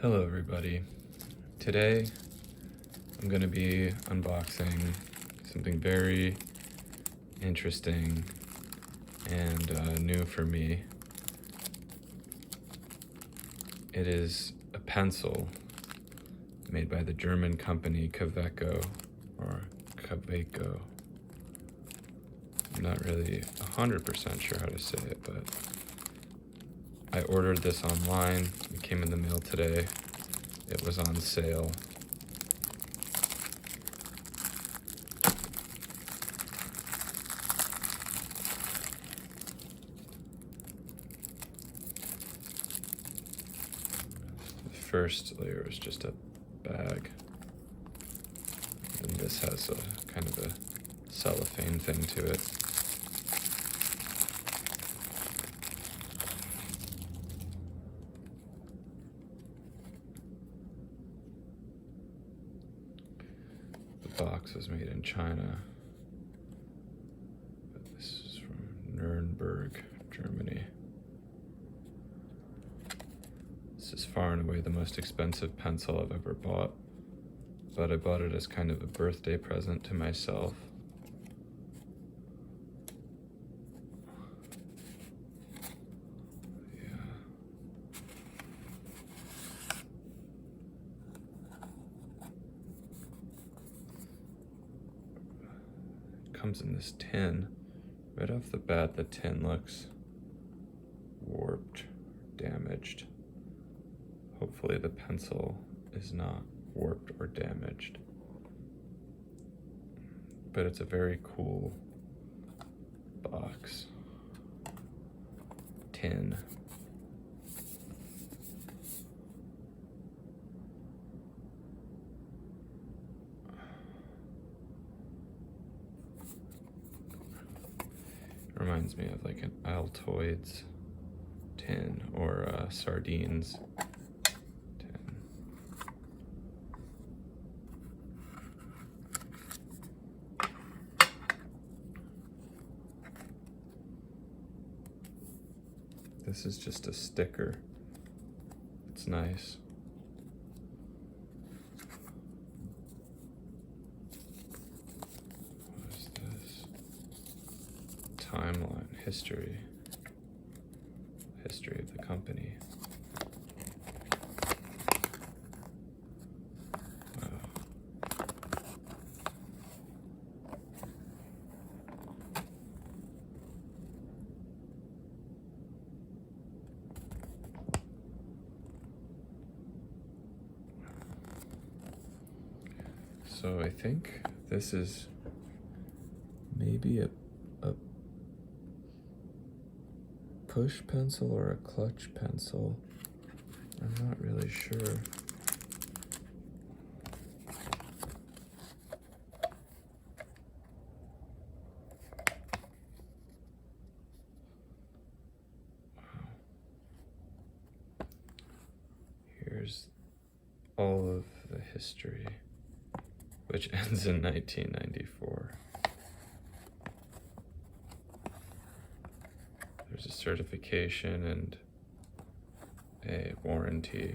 Hello everybody. Today I'm going to be unboxing something very interesting and new for me. It is a pencil made by the German company Kaweco, or Kaweco. I'm not really 100% sure how to say it, but I ordered this online. It came in the mail today. It was on sale. The first layer is just a bag. And this has a kind of a cellophane thing to it. The box was made in China, but this is from Nuremberg, Germany. This is far and away the most expensive pencil I've ever bought, but I bought it as kind of a birthday present to myself. Comes in this tin. Right off the bat, the tin looks warped, damaged. Hopefully the pencil is not warped or damaged. But it's a very cool box. Tin. Reminds me of like an Altoids tin or sardines tin. This is just a sticker. It's nice. Timeline, history of the company. Wow. So I think this is maybe a push pencil or a clutch pencil. I'm not really sure. Wow. Here's all of the history, which ends in 1994. There's a certification and a warranty.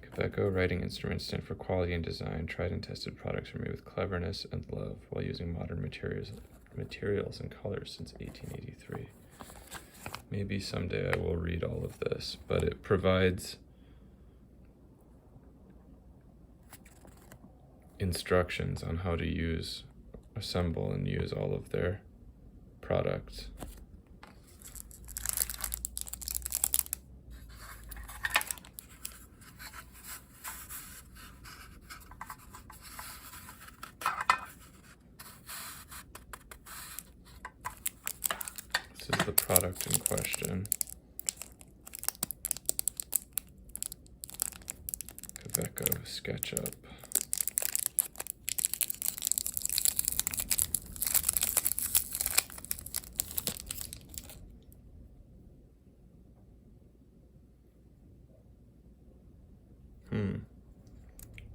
Kaweco writing instruments stand for quality and design. Tried and tested products are made with cleverness and love while using modern materials and colors since 1883. Maybe someday I will read all of this, but it provides instructions on how to assemble and use all of their products. This is the product in question. Kaweco SketchUp.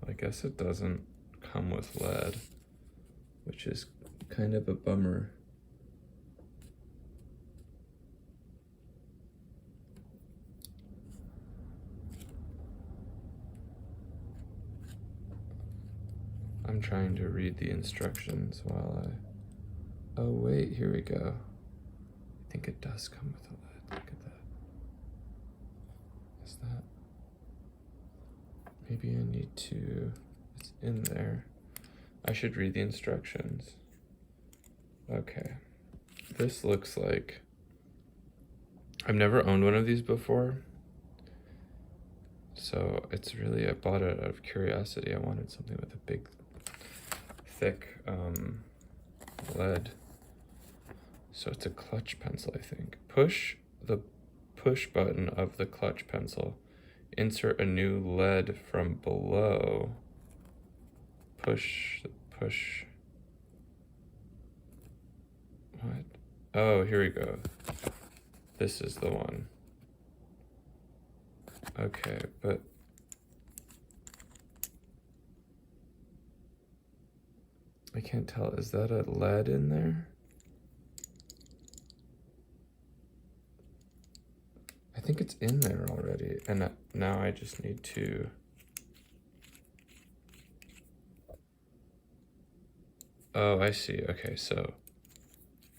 I guess it doesn't come with lead, which is kind of a bummer. trying to read the instructions while oh wait, here we go. I think it does come with a lead. Look at that. Is that? Maybe I need to, it's in there. I should read the instructions. Okay. This looks like, I've never owned one of these before. So it's really, I bought it out of curiosity. I wanted something with a big, thick lead. So it's a clutch pencil, I think. Push the push button of the clutch pencil. Insert a new lead from below. Push. What? Oh, here we go. This is the one. Okay, but I can't tell. Is that a lead in there? I think it's in there already, and now I just need to oh, I see. Okay, so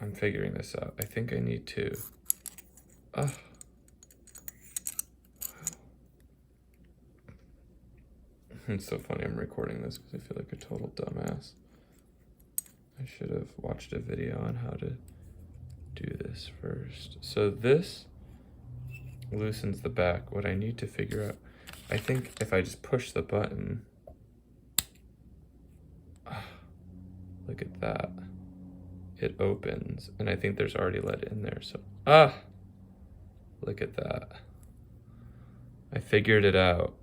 I'm figuring this out. I think I need to it's so funny I'm recording this because I feel like a total dumbass. I should have watched a video on how to do this first. So this loosens the back. What I need to figure out, I think if I just push the button, look at that, it opens, and I think there's already lead in there, so look at that. I figured it out.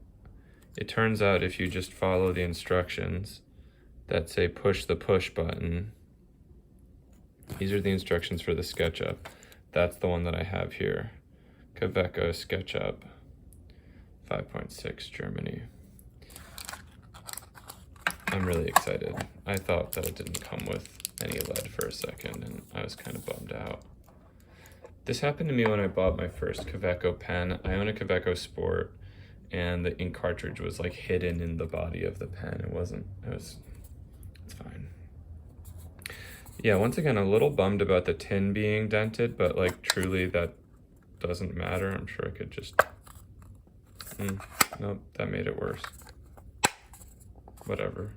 It turns out if you just follow the instructions that say push the push button, these are the instructions for the SketchUp. That's the one that I have here. Kaweco SketchUp 5.6 Germany. I'm really excited. I thought that it didn't come with any lead for a second, and I was kind of bummed out. This happened to me when I bought my first Kaweco pen. I own a Kaweco Sport, and the ink cartridge was like hidden in the body of the pen. It's fine. Yeah, once again, a little bummed about the tin being dented, but like truly that doesn't matter. I'm sure I could just, nope, that made it worse. Whatever.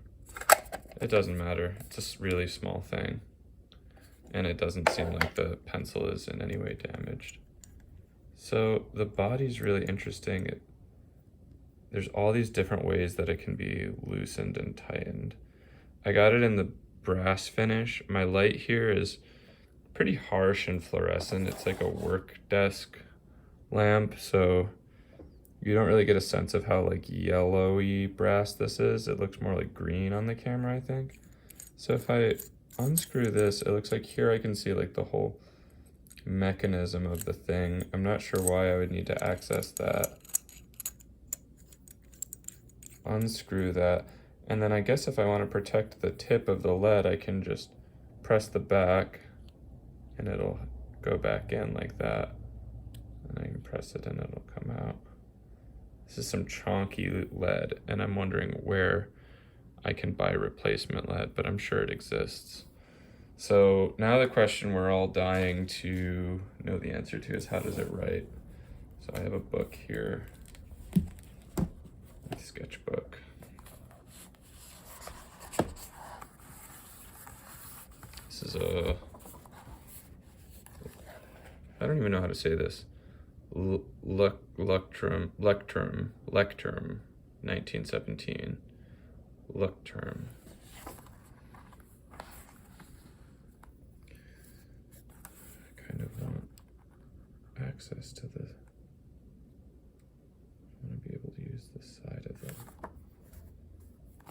It doesn't matter. It's a really small thing. And it doesn't seem like the pencil is in any way damaged. So the body's really interesting. There's all these different ways that it can be loosened and tightened. I got it in the brass finish. My light here is pretty harsh and fluorescent. It's like a work desk lamp, so you don't really get a sense of how like yellowy brass this is. It looks more like green on the camera, I think. So if I unscrew this, it looks like here I can see like the whole mechanism of the thing. I'm not sure why I would need to access that. Unscrew that, and then I guess if I want to protect the tip of the lead, I can just press the back and it'll go back in like that, and I can press it and it'll come out. This is some chonky lead, and I'm wondering where I can buy replacement lead, but I'm sure it exists. So now the question we're all dying to know the answer to is, how does it write? So I have a book here, my sketchbook. This is a, I don't even know how to say this. Lectrum, 1917. Lectrum. I kind of want access to the, I want to be able to use this side of the,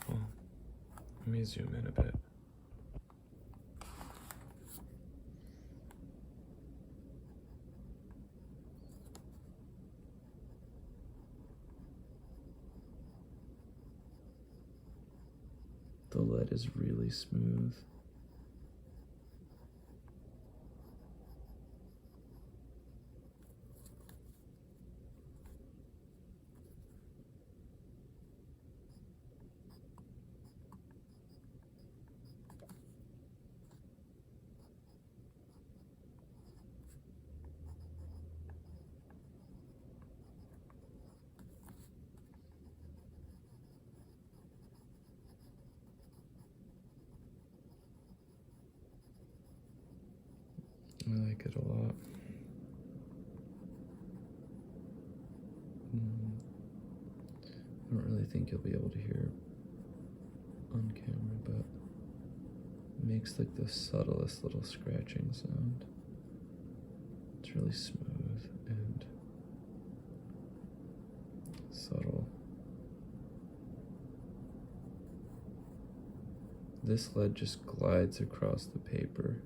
well, let me zoom in a bit. The lead is really smooth. like it a lot. I don't really think you'll be able to hear it on camera, but it makes like the subtlest little scratching sound. It's really smooth and subtle. This lead just glides across the paper.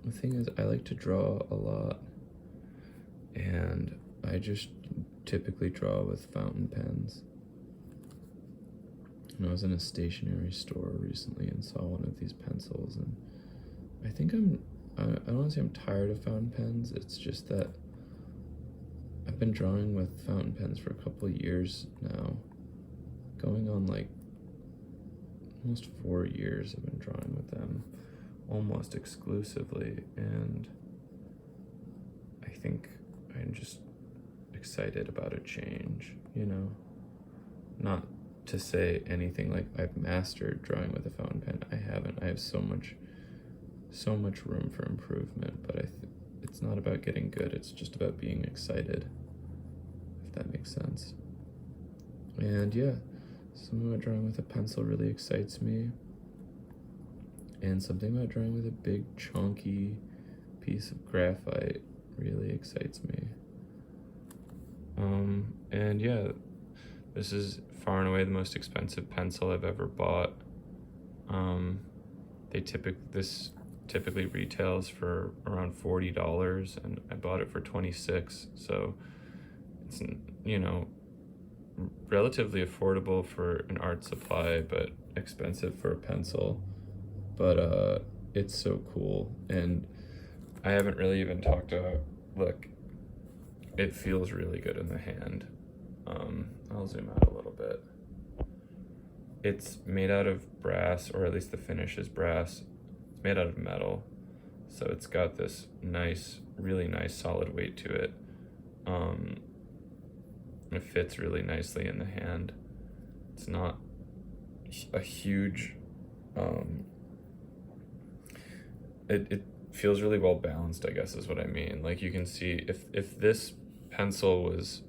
The thing is, I like to draw a lot, and I just typically draw with fountain pens. And I was in a stationery store recently and saw one of these pencils, and I think I don't want to say I'm tired of fountain pens. It's just that I've been drawing with fountain pens for a couple of years now, going on like almost 4 years. I've been drawing with them almost exclusively, and I think I'm just excited about a change, you know? Not to say anything like I've mastered drawing with a fountain pen. I haven't. I have so much room for improvement, but it's not about getting good, it's just about being excited, if that makes sense. And yeah, something about drawing with a pencil really excites me, and something about drawing with a big chunky piece of graphite really excites me. And yeah, this is far and away the most expensive pencil I've ever bought. This typically retails for around $40, and I bought it for $26, so it's, you know, relatively affordable for an art supply, but expensive for a pencil. But it's so cool, and I haven't really even talked about, look, it feels really good in the hand. I'll zoom out a little bit. It's made out of brass, or at least the finish is brass. It's made out of metal, so it's got this nice, really nice solid weight to it. It fits really nicely in the hand. It's not a huge, it feels really well balanced, I guess is what I mean. Like, you can see if this pencil was,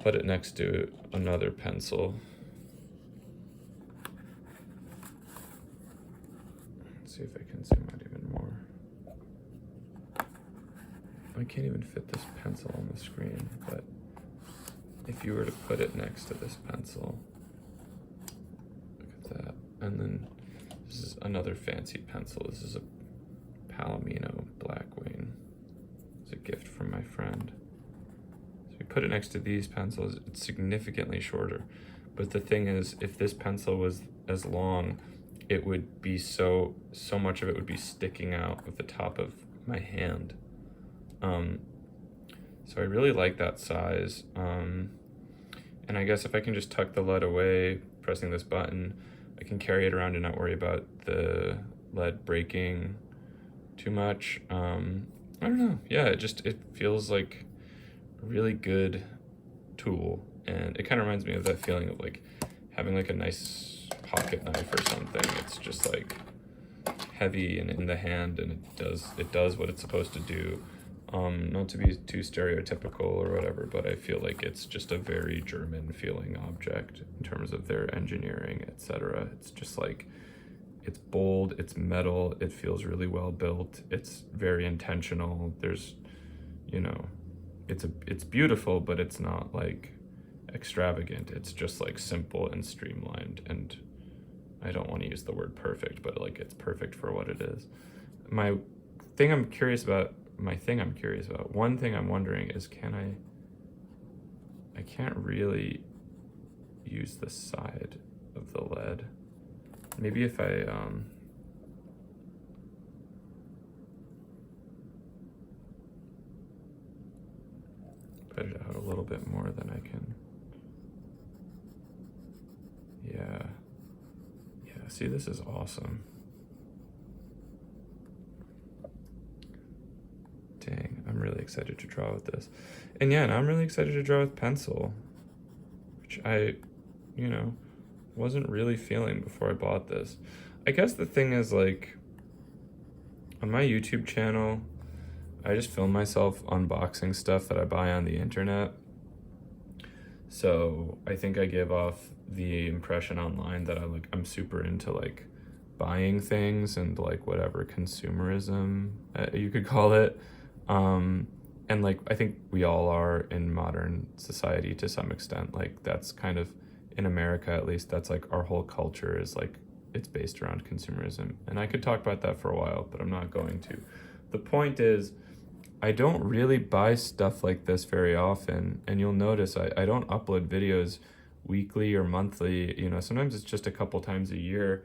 put it next to another pencil. Let's see if I can zoom out even more. I can't even fit this pencil on the screen, but if you were to put it next to this pencil, look at that. And then this is another fancy pencil. This is a Palomino Blackwing. It's a gift from my friend. So we put it next to these pencils, it's significantly shorter. But the thing is, if this pencil was as long, it would be so much of it would be sticking out of the top of my hand. So I really like that size. And I guess if I can just tuck the lead away, pressing this button, I can carry it around and not worry about the lead breaking too much. I don't know. Yeah, it feels like a really good tool, and it kind of reminds me of that feeling of like having like a nice pocket knife or something. It's just like heavy and in the hand, and it does what it's supposed to do. Not to be too stereotypical or whatever, but I feel like it's just a very German feeling object in terms of their engineering, etc. It's just like, it's bold, it's metal, it feels really well built, it's very intentional. There's, you know, it's beautiful, but it's not like extravagant. It's just like simple and streamlined, and I don't want to use the word perfect, but like it's perfect for what it is. One thing I'm curious about, one thing I'm wondering is, I can't really use the side of the lead. Maybe if I, put it out a little bit more, then I can, yeah, see, this is awesome. Dang, I'm really excited to draw with this. And yeah, and I'm really excited to draw with pencil, which I, wasn't really feeling before I bought this. I guess the thing is, like, on my YouTube channel, I just film myself unboxing stuff that I buy on the internet. So I think I give off the impression online that I'm super into like buying things and like whatever consumerism you could call it. And like I think we all are in modern society to some extent. Like that's kind of, in America at least, that's like our whole culture is like it's based around consumerism. And I could talk about that for a while, but I'm not going to. The point is, I don't really buy stuff like this very often, and you'll notice I don't upload videos weekly or monthly. You know, sometimes it's just a couple times a year,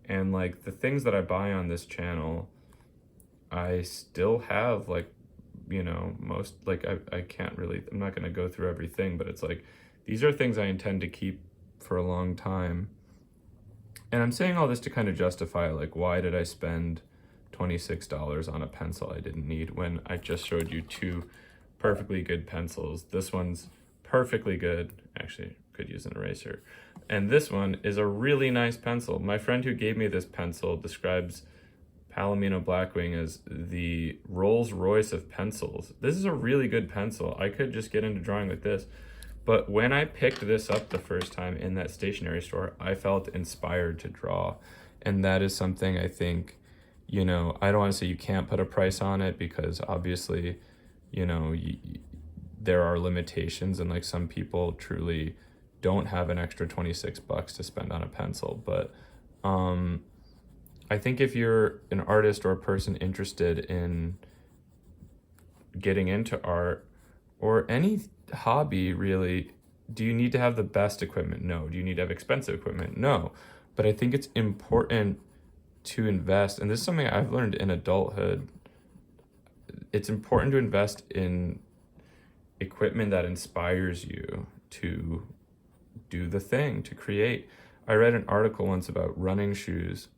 and like the things that I buy on this channel, I still have like, you know, most, like I can't really, I'm not going to go through everything, but it's like these are things I intend to keep for a long time. And I'm saying all this to kind of justify like, why did I spend $26 on a pencil I didn't need when I just showed you two perfectly good pencils. This one's perfectly good, actually could use an eraser, and this one is a really nice pencil. My friend who gave me this pencil describes Palomino Blackwing as the Rolls Royce of pencils. This is a really good pencil. I could just get into drawing with this. But when I picked this up the first time in that stationery store, I felt inspired to draw. And that is something I think, you know, I don't want to say you can't put a price on it, because obviously, you know, there are limitations, and like some people truly don't have an extra $26 to spend on a pencil. But I think if you're an artist or a person interested in getting into art or any hobby really, do you need to have the best equipment? No. Do you need to have expensive equipment? No. But I think it's important to invest, and this is something I've learned in adulthood. It's important to invest in equipment that inspires you to do the thing, to create. I read an article once about running shoes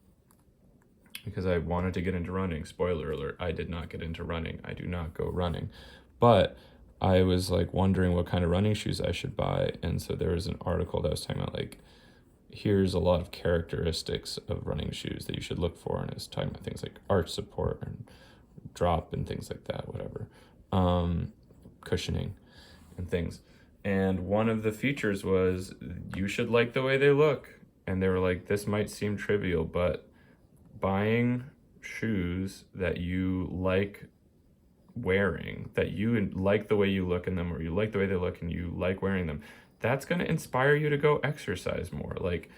because I wanted to get into running. Spoiler alert, I did not get into running. I do not go running. But I was like wondering what kind of running shoes I should buy. And so there was an article that was talking about like, here's a lot of characteristics of running shoes that you should look for. And it's talking about things like arch support and drop and things like that, whatever. Cushioning and things. And one of the features was you should like the way they look. And they were like, this might seem trivial, but buying shoes that you like wearing, that you like the way you look in them, or you like the way they look and you like wearing them, that's going to inspire you to go exercise more. Like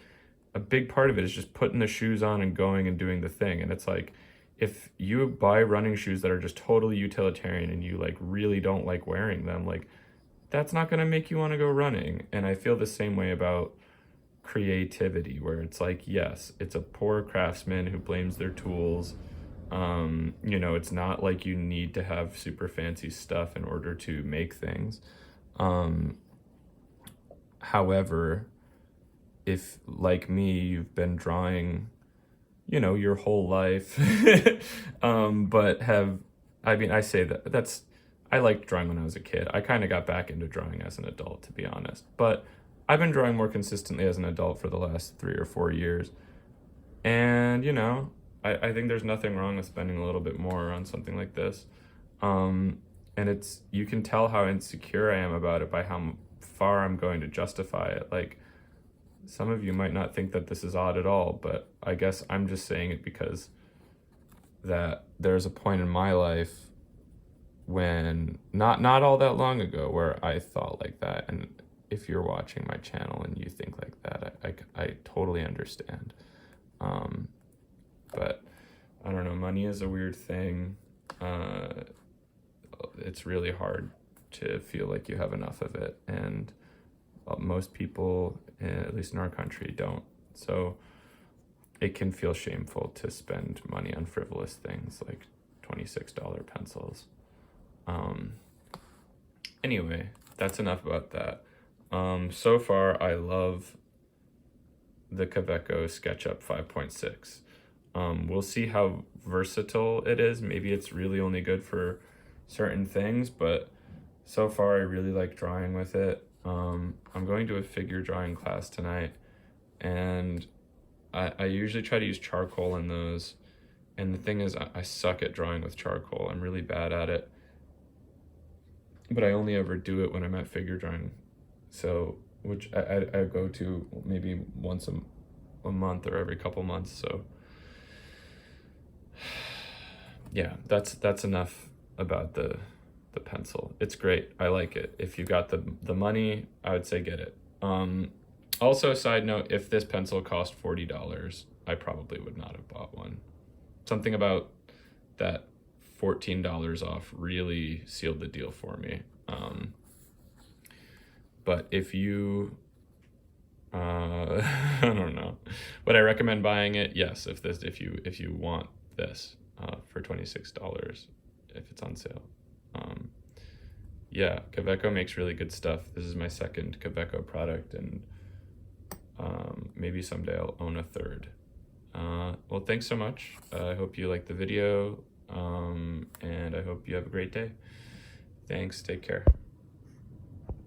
a big part of it is just putting the shoes on and going and doing the thing. And it's like, if you buy running shoes that are just totally utilitarian and you like really don't like wearing them, like that's not going to make you want to go running. And I feel the same way about creativity, where it's like, yes, it's a poor craftsman who blames their tools. You know, it's not like you need to have super fancy stuff in order to make things. However, if like me, you've been drawing, you know, your whole life, but have, I mean, I say that's, I liked drawing when I was a kid. I kind of got back into drawing as an adult, to be honest, but I've been drawing more consistently as an adult for the last 3 or 4 years. And, you know, I think there's nothing wrong with spending a little bit more on something like this. And it's, you can tell how insecure I am about it by how far I'm going to justify it. Like, some of you might not think that this is odd at all, but I guess I'm just saying it because that there's a point in my life when, not all that long ago, where I thought like that. And if you're watching my channel and you think like that, I totally understand. But I don't know, money is a weird thing. It's really hard to feel like you have enough of it, and most people, at least in our country, don't. So it can feel shameful to spend money on frivolous things like $26 pencils. Anyway, that's enough about that. So far, I love the Kaweco SketchUp 5.6. We'll see how versatile it is. Maybe it's really only good for certain things, but so far I really like drawing with it. I'm going to a figure drawing class tonight, and I usually try to use charcoal in those. And the thing is, I suck at drawing with charcoal. I'm really bad at it. But I only ever do it when I'm at figure drawing. So, which I go to maybe once a month or every couple months. So, yeah, that's enough about the pencil. It's great. I like it. If you got the money, I would say get it. Also, side note, if this pencil cost $40, I probably would not have bought one. Something about that $14 off really sealed the deal for me. But if you, I don't know, would I recommend buying it? Yes, if you want this for $26 if it's on sale. Yeah, Kaweco makes really good stuff. This is my second Kaweco product, and maybe someday I'll own a third. Well, thanks so much. I hope you liked the video, and I hope you have a great day. Thanks, take care.